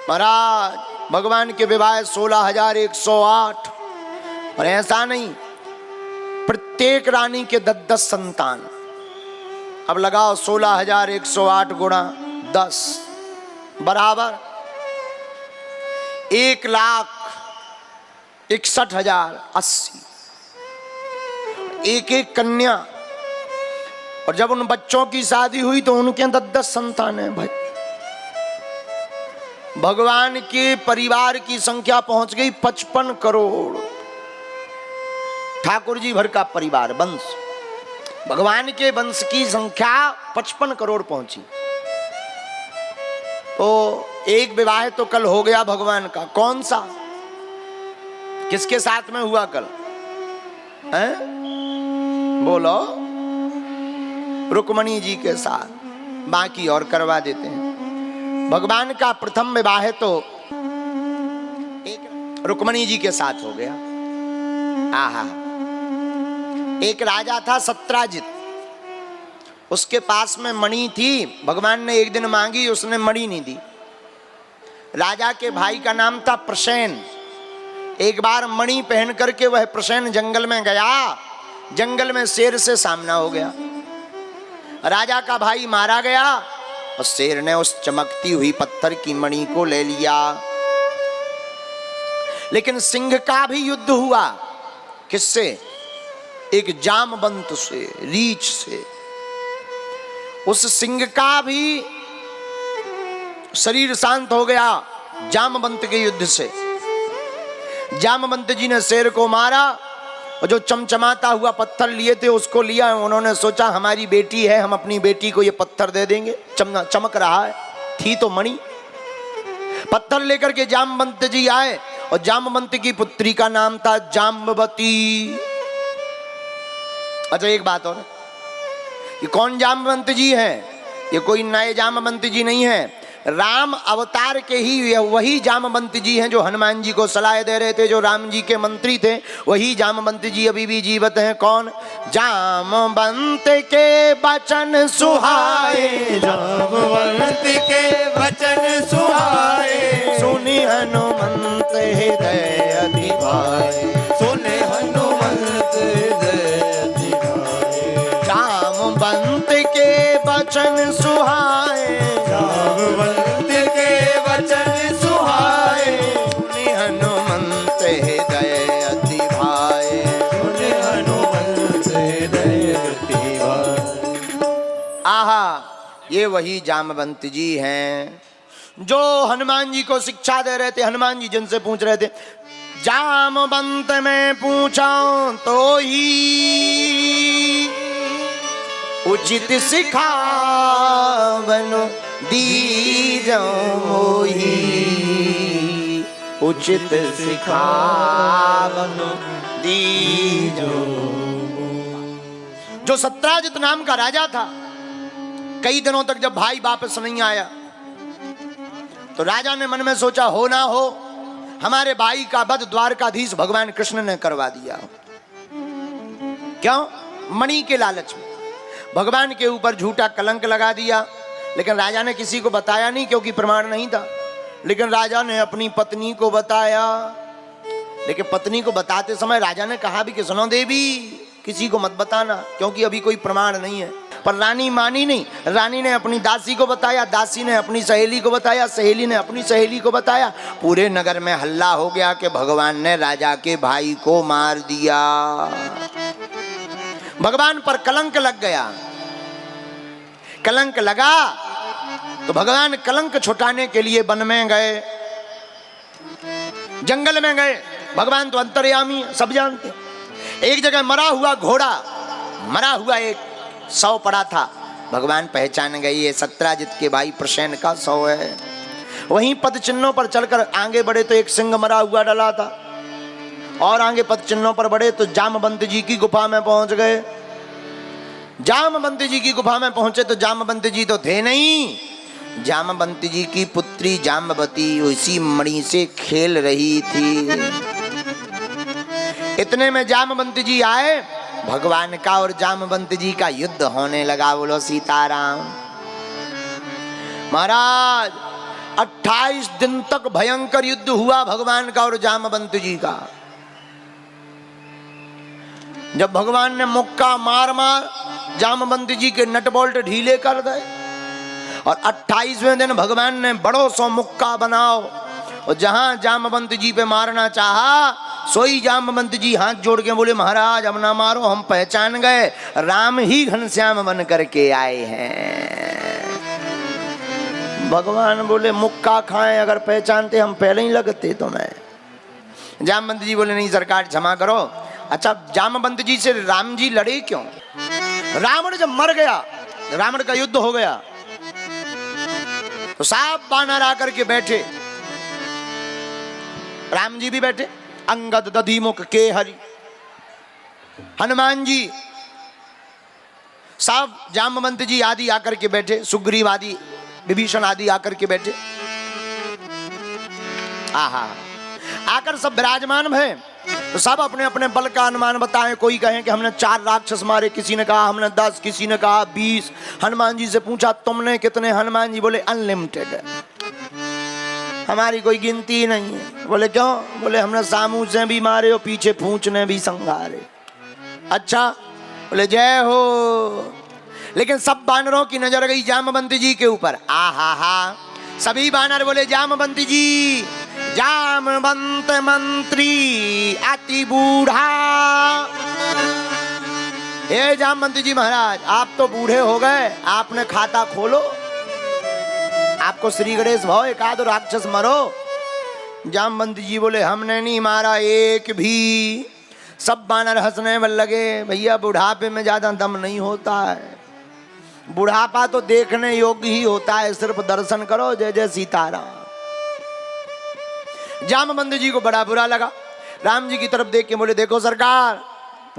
महाराज भगवान के विवाह 16,108 और ऐसा नहीं, प्रत्येक रानी के 10-10 संतान। अब लगाओ 16,108 गुणा 10 बराबर 1,61,080। एक एक कन्या, और जब उन बच्चों की शादी हुई तो उनके 10-10 संतान है भाई। भगवान के परिवार की संख्या पहुंच गई 55 करोड़। ठाकुर जी भर का परिवार वंश, भगवान के वंश की संख्या 55 करोड़ पहुंची। तो एक विवाह तो कल हो गया भगवान का। कौन सा, किसके साथ में हुआ कल है? बोलो। रुक्मणी जी के साथ, बाकी और करवा देते हैं। भगवान का प्रथम विवाह तो एक रुक्मणी जी के साथ हो गया। आहा, एक राजा था सत्राजित, उसके पास में मणि थी। भगवान ने एक दिन मांगी, उसने मणि नहीं दी। राजा के भाई का नाम था प्रसेन। एक बार मणि पहन करके वह प्रसेन जंगल में गया, जंगल में शेर से सामना हो गया। राजा का भाई मारा गया और शेर ने उस चमकती हुई पत्थर की मणि को ले लिया। लेकिन सिंह का भी युद्ध हुआ। किससे? एक जामवंत से, रीछ से। उस सिंह का भी शरीर शांत हो गया जामवंत के युद्ध से। जामवंत जी ने शेर को मारा और जो चमचमाता हुआ पत्थर लिए थे उसको लिया। उन्होंने सोचा हमारी बेटी है, हम अपनी बेटी को ये पत्थर दे देंगे, चमक रहा है। थी तो मणि। पत्थर लेकर के जामवंत जी आए और जामवंत की पुत्री का नाम था जाम्बवती। अच्छा एक बात और, ये कौन जामवंत जी है? ये कोई नए जामवंत जी नहीं है। राम अवतार के ही वही जामवंत जी हैं जो हनुमान जी को सलाह दे रहे थे, जो राम जी के मंत्री थे। वही जामवंत जी अभी भी जीवित हैं। कौन? जामवंत के वचन सुहाए, जामवंत के वचन सुहाए, सुनि हनुमंत हृदय अधिभाए, सुने हनुमंत हृदय अधिभाए। जामवंत के वचन सुहाए, जामवंत के वचन सुहाए, सुनि हनुमंत हृदय अधिभाए, सुने हनुमंत हृदय अधिभाए। आहा, ये वही जामवंत जी हैं जो हनुमान जी को शिक्षा दे रहे थे। हनुमान जी जिनसे पूछ रहे थे, जामवंत में पूछा तो ही उचित सिखावनो दीजो मोही, उचित सिखावनो दीजो। जो सत्राजित नाम का राजा था, कई दिनों तक जब भाई वापस नहीं आया तो राजा ने मन में सोचा, हो ना हो हमारे भाई का वध द्वारकाधीश भगवान कृष्ण ने करवा दिया। क्यों? मणि के लालच में भगवान के ऊपर झूठा कलंक लगा दिया। लेकिन राजा ने किसी को बताया नहीं, क्योंकि प्रमाण नहीं था। लेकिन राजा ने अपनी पत्नी को बताया। लेकिन पत्नी को बताते समय राजा ने कहा भी कि सुनो देवी, किसी को मत बताना, क्योंकि अभी कोई प्रमाण नहीं है। पर रानी मानी नहीं। रानी ने अपनी दासी को बताया, दासी ने अपनी सहेली को बताया, सहेली ने अपनी सहेली को बताया। पूरे नगर में हल्ला हो गया कि भगवान ने राजा के भाई को मार दिया। भगवान पर कलंक लग गया। कलंक लगा तो भगवान कलंक छुटाने के लिए वन में गए, जंगल में गए। भगवान तो अंतर्यामी सब जानते। एक जगह मरा हुआ घोड़ा, मरा हुआ एक शव पड़ा था। भगवान पहचान गए, ये सत्राजित के भाई प्रसेन का शव है। वहीं पद चिन्हों पर चलकर आगे बढ़े तो एक सिंह मरा हुआ डला था। और आगे पद चिन्हों पर बढ़े तो जामवंत जी की गुफा में पहुंच गए। जामवंत जी की गुफा में पहुंचे तो जामवंत जी तो थे नहीं। जामवंत जी की पुत्री जाम्बवती उसी मणि से खेल रही थी। इतने में जामवंत जी आए। भगवान का और जामवंत जी का युद्ध होने लगा। बोलो सीताराम। महाराज 28 दिन तक भयंकर युद्ध हुआ भगवान का और जामवंत जी का। जब भगवान ने मुक्का मार मार जामवंत जी के नट बोल्ट ढीले कर दे और 28वें दिन भगवान ने बड़ो सो मुक्का बनाओ और जहां जामवंत जी पे मारना चाहा सोई जामवंत जी हाथ जोड़ के बोले महाराज अब ना मारो, हम पहचान गए राम ही घनश्याम बन करके आए हैं। भगवान बोले मुक्का खाएं, अगर पहचानते हम पहले ही लगते तुम्हें। जामवंत जी बोले नहीं सरकार क्षमा करो। अच्छा जामवंत जी से राम जी लड़े क्यों? रावण जब मर गया, रावण का युद्ध हो गया तो साफ बानर आकर के बैठे, राम जी भी बैठे, अंगद दधिमुख के हरि, हनुमान जी, सब जामवंत जी आदि आकर के बैठे, सुग्रीव आदि, विभीषण आदि आकर के बैठे। आहा आकर सब विराजमान हैं तो सब अपने अपने बल का अनुमान बताएं। कोई कहे कि हमने 4 राक्षस मारे, किसी ने कहा हमने 10, किसी ने कहा 20। हनुमान जी से पूछा तुमने कितने? हनुमान जी बोले अनलिमिटेड, हमारी कोई गिनती नहीं है। बोले क्यों? बोले हमने सामू से भी मारे और पीछे पूंछ ने भी संघारे। अच्छा, बोले जय हो। लेकिन सब बानरों की नजर गई जामवंत जी के ऊपर। आहा हा, सभी बानर बोले जामवंत जी, जामवंत मंत्री अति बूढ़ा। हे जामवंत जी महाराज आप तो बूढ़े हो गए, आपने खाता खोलो, आपको श्री गणेश भाव एक आध राक्षस मरो। जामवंत जी बोले हमने नहीं मारा एक भी। सब बानर हंसने में लगे, भैया बुढ़ापे में ज्यादा दम नहीं होता है, बुढ़ापा तो देखने योग्य ही होता है, सिर्फ दर्शन करो जय जय सीताराम। जामवंत जी को बड़ा बुरा लगा, राम जी की तरफ देख के बोले देखो सरकार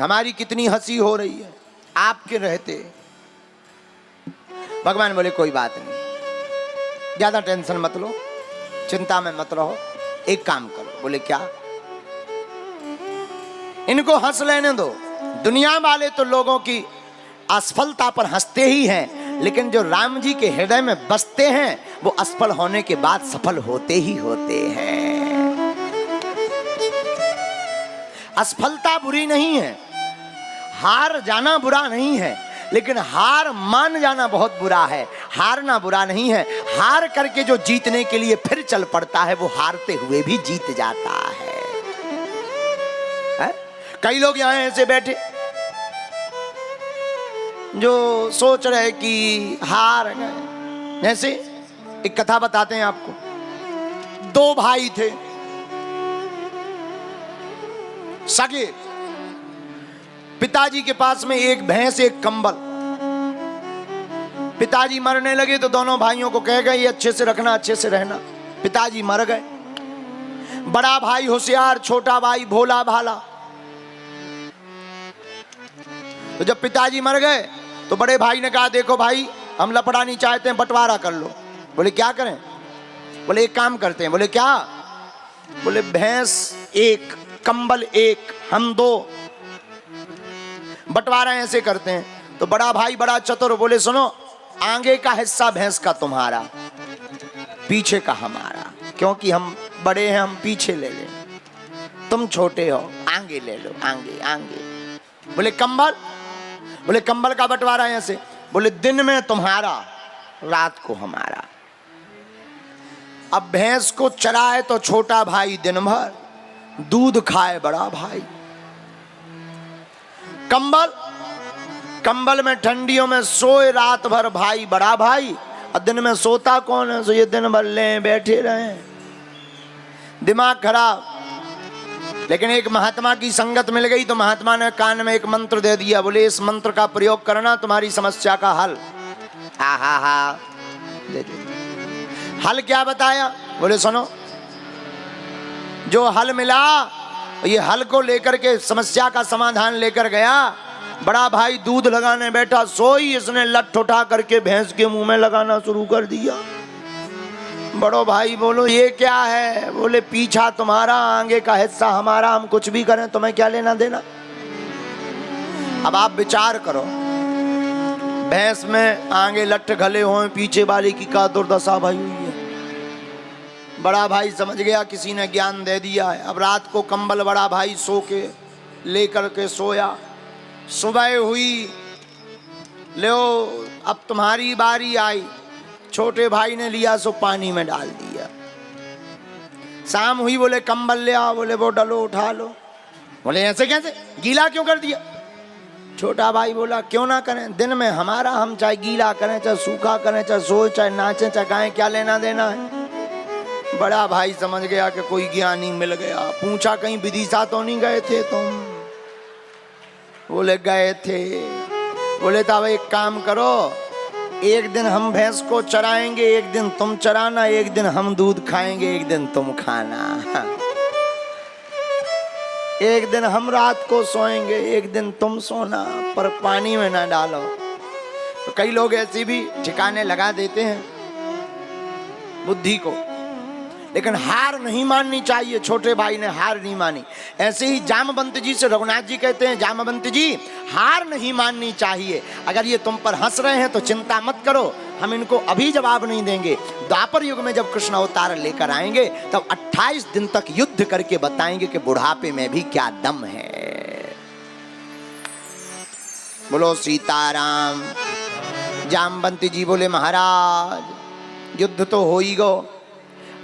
हमारी कितनी हंसी हो रही है आपके रहते। भगवान बोले कोई बात नहीं, ज्यादा टेंशन मत लो, चिंता में मत रहो, एक काम करो। बोले क्या? इनको हंस लेने दो। दुनिया वाले तो लोगों की असफलता पर हंसते ही हैं, लेकिन जो राम जी के हृदय में बसते हैं वो असफल होने के बाद सफल होते ही होते हैं। असफलता बुरी नहीं है, हार जाना बुरा नहीं है, लेकिन हार मान जाना बहुत बुरा है। हारना बुरा नहीं है, हार करके जो जीतने के लिए फिर चल पड़ता है वो हारते हुए भी जीत जाता है? कई लोग यहां ऐसे बैठे जो सोच रहे कि हार गए। जैसे एक कथा बताते हैं आपको, 2 भाई थे सगे, पिताजी के पास में एक भैंस एक कंबल। पिताजी मरने लगे तो दोनों भाइयों को कह गए ये अच्छे से रखना, अच्छे से रहना। पिताजी मर गए, बड़ा भाई होशियार, छोटा भाई भोला भाला। तो जब पिताजी मर गए तो बड़े भाई ने कहा देखो भाई हम लपड़ा नहीं चाहते हैं, बंटवारा कर लो। बोले क्या करें? बोले एक काम करते हैं। बोले क्या? बोले भैंस एक, कंबल एक, हम 2, बंटवारा ऐसे करते हैं। तो बड़ा भाई बड़ा चतुर बोले सुनो, आगे का हिस्सा भैंस का तुम्हारा, पीछे का हमारा, क्योंकि हम बड़े हैं हम पीछे ले लें, तुम छोटे हो आगे ले लो, आगे आगे। बोले कंबल? बोले कंबल का बंटवारा ऐसे। बोले दिन में तुम्हारा, रात को हमारा। अब भैंस को चराए तो छोटा भाई दिन भर, दूध खाए बड़ा भाई। कंबल, कंबल में ठंडियों में सोए रात भर भाई बड़ा भाई, और दिन में सोता कौन है? सो ये दिन भर ले बैठे रहे, दिमाग खराब। लेकिन एक महात्मा की संगत मिल गई तो महात्मा ने कान में एक मंत्र दे दिया। बोले इस मंत्र का प्रयोग करना तुम्हारी समस्या का हल। हा दे दे। हल क्या बताया? बोले सुनो, जो हल मिला ये हल को लेकर के समस्या का समाधान लेकर गया। बड़ा भाई दूध लगाने बैठा, सोई इसने लठ उठा करके भैंस के मुंह में लगाना शुरू कर दिया। बड़ो भाई बोलो ये क्या है? बोले पीछा तुम्हारा, आगे का हिस्सा हमारा, हम कुछ भी करें तुम्हें क्या लेना देना? अब आप विचार करो, भैंस में आगे लठ घले हो, पीछे वाले की का दुर्दशा भई हुई है। बड़ा भाई समझ गया किसी ने ज्ञान दे दिया है। अब रात को कंबल बड़ा भाई सो के लेकर के सोया। सुबह हुई, लो अब तुम्हारी बारी आई। छोटे भाई ने लिया सो पानी में डाल दिया। शाम हुई, बोले कंबल ले आओ, बोले वो डलो उठा लो। बोले ऐसे कैसे, गीला क्यों कर दिया? छोटा भाई बोला क्यों ना करें, दिन में हमारा, हम चाहे गीला करें चाहे सूखा करें, चाहे सोए चाहे नाचें चाहे गाएं, क्या लेना देना है। बड़ा भाई समझ गया कि कोई ज्ञानी मिल गया। पूछा कहीं विदिशा तो नहीं गए थे तुम? बोले गए थे। बोले तब एक काम करो, एक दिन हम भैंस को चराएंगे, एक दिन तुम चराना, एक दिन हम दूध खाएंगे, एक दिन तुम खाना। एक दिन हम रात को सोएंगे, एक दिन तुम सोना, पर पानी में ना डालो। तो कई लोग ऐसे भी ठिकाने लगा देते हैं बुद्धि को, लेकिन हार नहीं माननी चाहिए। छोटे भाई ने हार नहीं मानी। ऐसे ही जामवंत जी से रघुनाथ जी कहते हैं, जामवंत जी हार नहीं माननी चाहिए। अगर ये तुम पर हंस रहे हैं तो चिंता मत करो, हम इनको अभी जवाब नहीं देंगे। द्वापर युग में जब कृष्ण अवतार लेकर आएंगे तब 28 दिन तक युद्ध करके बताएंगे कि बुढ़ापे में भी क्या दम है। बोलो सीताराम। जामवंत जी बोले महाराज युद्ध तो हो ही गो,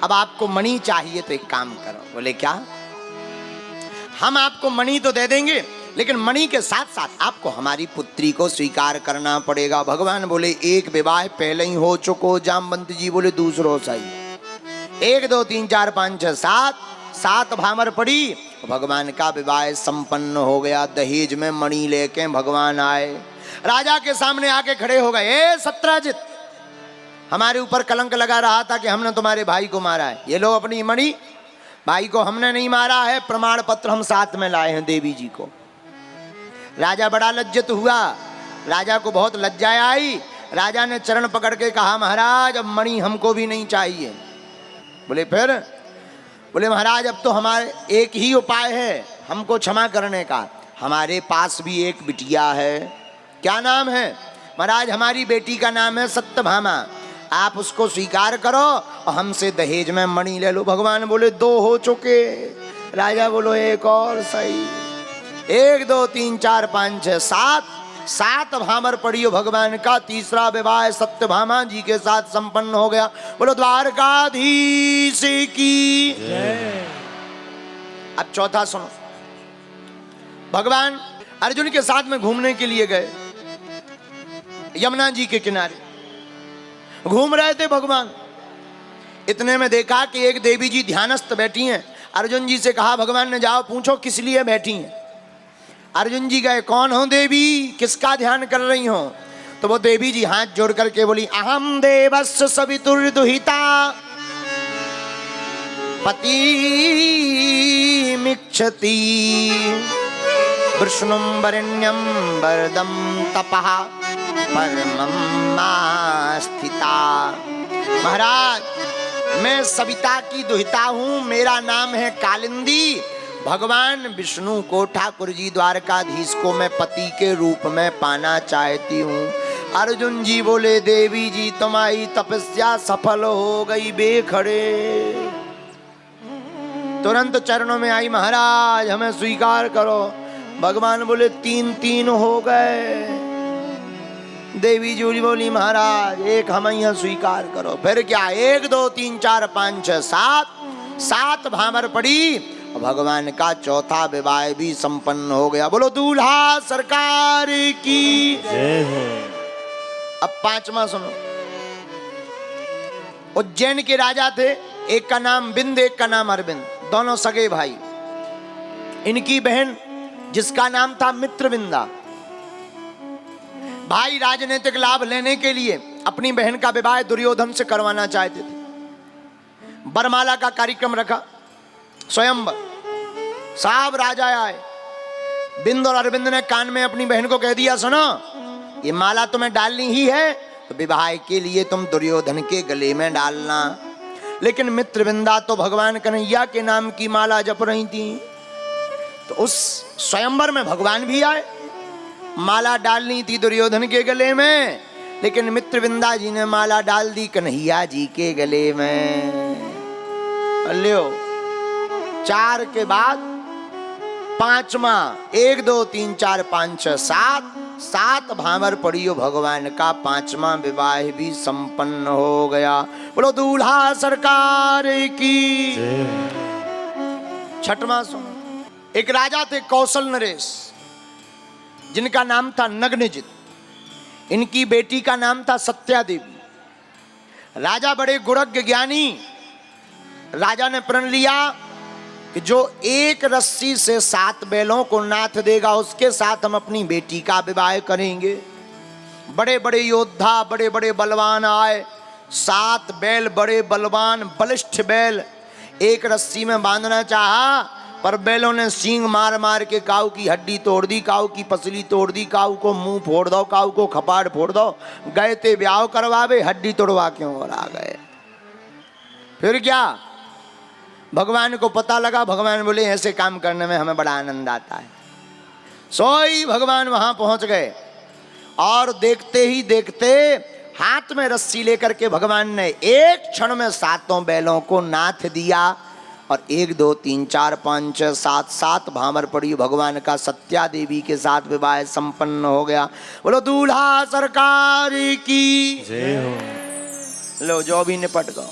अब आपको मणि चाहिए तो एक काम करो। बोले क्या? हम आपको मणि तो दे देंगे, लेकिन मणि के साथ साथ आपको हमारी पुत्री को स्वीकार करना पड़ेगा। भगवान बोले एक विवाह पहले ही हो चुको। जामवंत जी बोले दूसरो सही। 1 2 3 4 5 6 7 7 भामर पड़ी। भगवान का विवाह संपन्न हो गया। दहेज में मणि लेके भगवान आए, राजा के सामने आके खड़े हो गए। ए सत्राजित, हमारे ऊपर कलंक लगा रहा था कि हमने तुम्हारे भाई को मारा है, ये लो अपनी मणि। भाई को हमने नहीं मारा है, प्रमाण पत्र हम साथ में लाए हैं देवी जी को। राजा बड़ा लज्जित हुआ, राजा को बहुत लज्जा आई। राजा ने चरण पकड़ के कहा महाराज अब मणि हमको भी नहीं चाहिए। बोले फिर? बोले महाराज अब तो हमारे एक ही उपाय है हमको क्षमा करने का। हमारे पास भी एक बिटिया है। क्या नाम है? महाराज हमारी बेटी का नाम है सत्यभामा। आप उसको स्वीकार करो और हमसे दहेज में मणि ले लो। भगवान बोले 2 हो चुके। राजा बोलो एक और सही। 1 2 3 4 5 6 7 7 भामर पड़ी हो भगवान का। तीसरा विवाह सत्यभामा जी के साथ संपन्न हो गया। बोलो द्वारकाधीश की जय। अब चौथा सुनो। भगवान अर्जुन के साथ में घूमने के लिए गए। यमुना जी के किनारे घूम रहे थे भगवान। इतने में देखा कि एक देवी जी ध्यानस्थ बैठी हैं। अर्जुन जी से कहा भगवान ने जाओ पूछो किस लिए बैठी हैं। अर्जुन जी गए, कौन हो देवी, किसका ध्यान कर रही हो? तो वो देवी जी हाथ जोड़ करके बोली अहम देवस्य सवितुर्दुहिता पति मिच्छति विष्णुं वरेण्यं वरदं तपः परमं स्थिता। महाराज मैं सविता की दुहिता हूँ, मेरा नाम है कालिंदी। भगवान विष्णु को, ठाकुर जी द्वारकाधीश को मैं पति के रूप में पाना चाहती हूँ। अर्जुन जी बोले देवी जी तुम्हारी तपस्या सफल हो गई बेखड़े। तुरंत चरणों में आई महाराज हमें स्वीकार करो। भगवान बोले 3 हो गए। देवी जी बोली महाराज एक हम यहाँ स्वीकार करो। फिर क्या 1 2 3 4 5 6 7 भामर पड़ी। भगवान का चौथा विवाह भी संपन्न हो गया। बोलो दूल्हा सरकार की जय हो। अब 5वां सुनो। उज्जैन के राजा थे, एक का नाम बिंद एक का नाम अरविंद, दोनों सगे भाई। इनकी बहन जिसका नाम था मित्रविंदा, भाई राजनीतिक लाभ लेने के लिए अपनी बहन का विवाह दुर्योधन से करवाना चाहते थे। बरमाला का कार्यक्रम रखा, स्वयंवर, सब राजा आए। बिंद और अरविंद ने कान में अपनी बहन को कह दिया सुनो ये माला तुम्हें डालनी ही है तो विवाह के लिए तुम दुर्योधन के गले में डालना। लेकिन मित्रविंदा तो भगवान कन्हैया के नाम की माला जप रही थी। तो उस स्वयंवर में भगवान भी आए। माला डालनी थी दुर्योधन के गले में, लेकिन मित्रविंदा जी ने माला डाल दी कन्हैया जी के गले में। लियो 4 के बाद 5वां 1 2 3 4 5 6 7 भामर पड़ियो भगवान का 5वां विवाह भी संपन्न हो गया। बोलो दूल्हा सरकार की। 6वां सुनो। एक राजा थे कौशल नरेश, जिनका नाम था नग्नजित। इनकी बेटी का नाम था सत्या देवी। राजा बड़े गुणज्ञ ज्ञानी। राजा ने प्रण लिया कि जो एक रस्सी से 7 बैलों को नाथ देगा उसके साथ हम अपनी बेटी का विवाह करेंगे। बड़े बड़े योद्धा, बड़े बड़े बलवान आए। 7 बैल बड़े बलवान बलिष्ठ बैल एक रस्सी में बांधना चाहा, पर बैलों ने सींग मार मार के काऊ की हड्डी तोड़ दी, काऊ की पसली तोड़ दी, काऊ को मुंह फोड़ दो, काऊ को खपाड़ फोड़ दो। गए थे ब्याह करवावे, हड्डी तोड़वा क्यों और आ गए। फिर क्या, भगवान को पता लगा। भगवान बोले ऐसे काम करने में हमें बड़ा आनंद आता है। सोई भगवान वहां पहुंच गए और देखते ही देखते हाथ में रस्सी लेकर के भगवान ने एक क्षण में 7 बैलों को नाथ दिया और 1 2 3 4 5 6 7 भामर पड़ी भगवान का सत्या देवी के साथ विवाह संपन्न हो गया। बोलो दूल्हा सरकार की जय हो। लो जो भी निपट गो।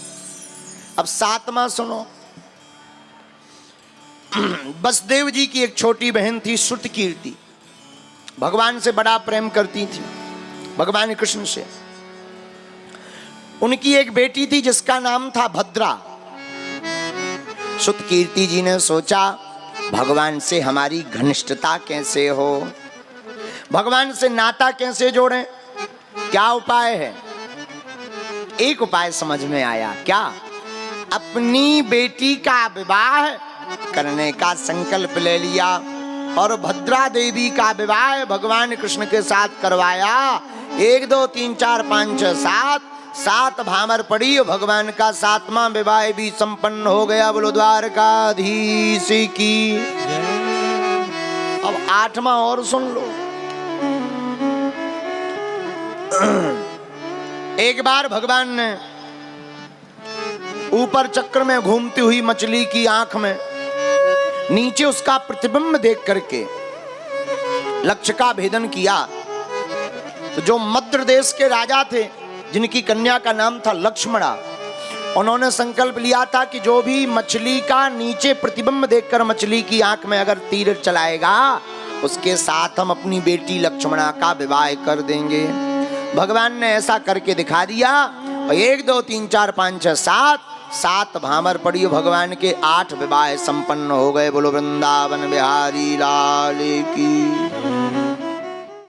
अब 7वां सुनो। बसदेव जी की एक छोटी बहन थी श्रुतकीर्ति। भगवान से बड़ा प्रेम करती थी, भगवान कृष्ण से। उनकी एक बेटी थी जिसका नाम था भद्रा। श्रुतकीर्ति जी ने सोचा भगवान से हमारी घनिष्ठता कैसे हो, भगवान से नाता कैसे जोड़ें, क्या उपाय है। एक उपाय समझ में आया। क्या, अपनी बेटी का विवाह करने का संकल्प ले लिया और भद्रा देवी का विवाह भगवान कृष्ण के साथ करवाया। 1 2 3 4 5 6 7 भामर पड़ी भगवान का 7वां विवाह भी संपन्न हो गया। बोलो द्वारकाधीश की। अब 8वां और सुन लो। एक बार भगवान ने ऊपर चक्र में घूमती हुई मछली की आंख में नीचे उसका प्रतिबिंब देख करके लक्ष्य का भेदन किया। तो जो मद्र देश के राजा थे जिनकी कन्या का नाम था लक्ष्मणा, उन्होंने संकल्प लिया था कि जो भी मछली का नीचे प्रतिबिंब देखकर मछली की आंख में अगर तीर चलाएगा उसके साथ हम अपनी बेटी लक्ष्मणा का विवाह कर देंगे। भगवान ने ऐसा करके दिखा दिया। 1 2 3 4 5 6 7 भामर पड़ी भगवान के 8 विवाह संपन्न हो गए। बोलो वृंदावन बिहारी लाल की।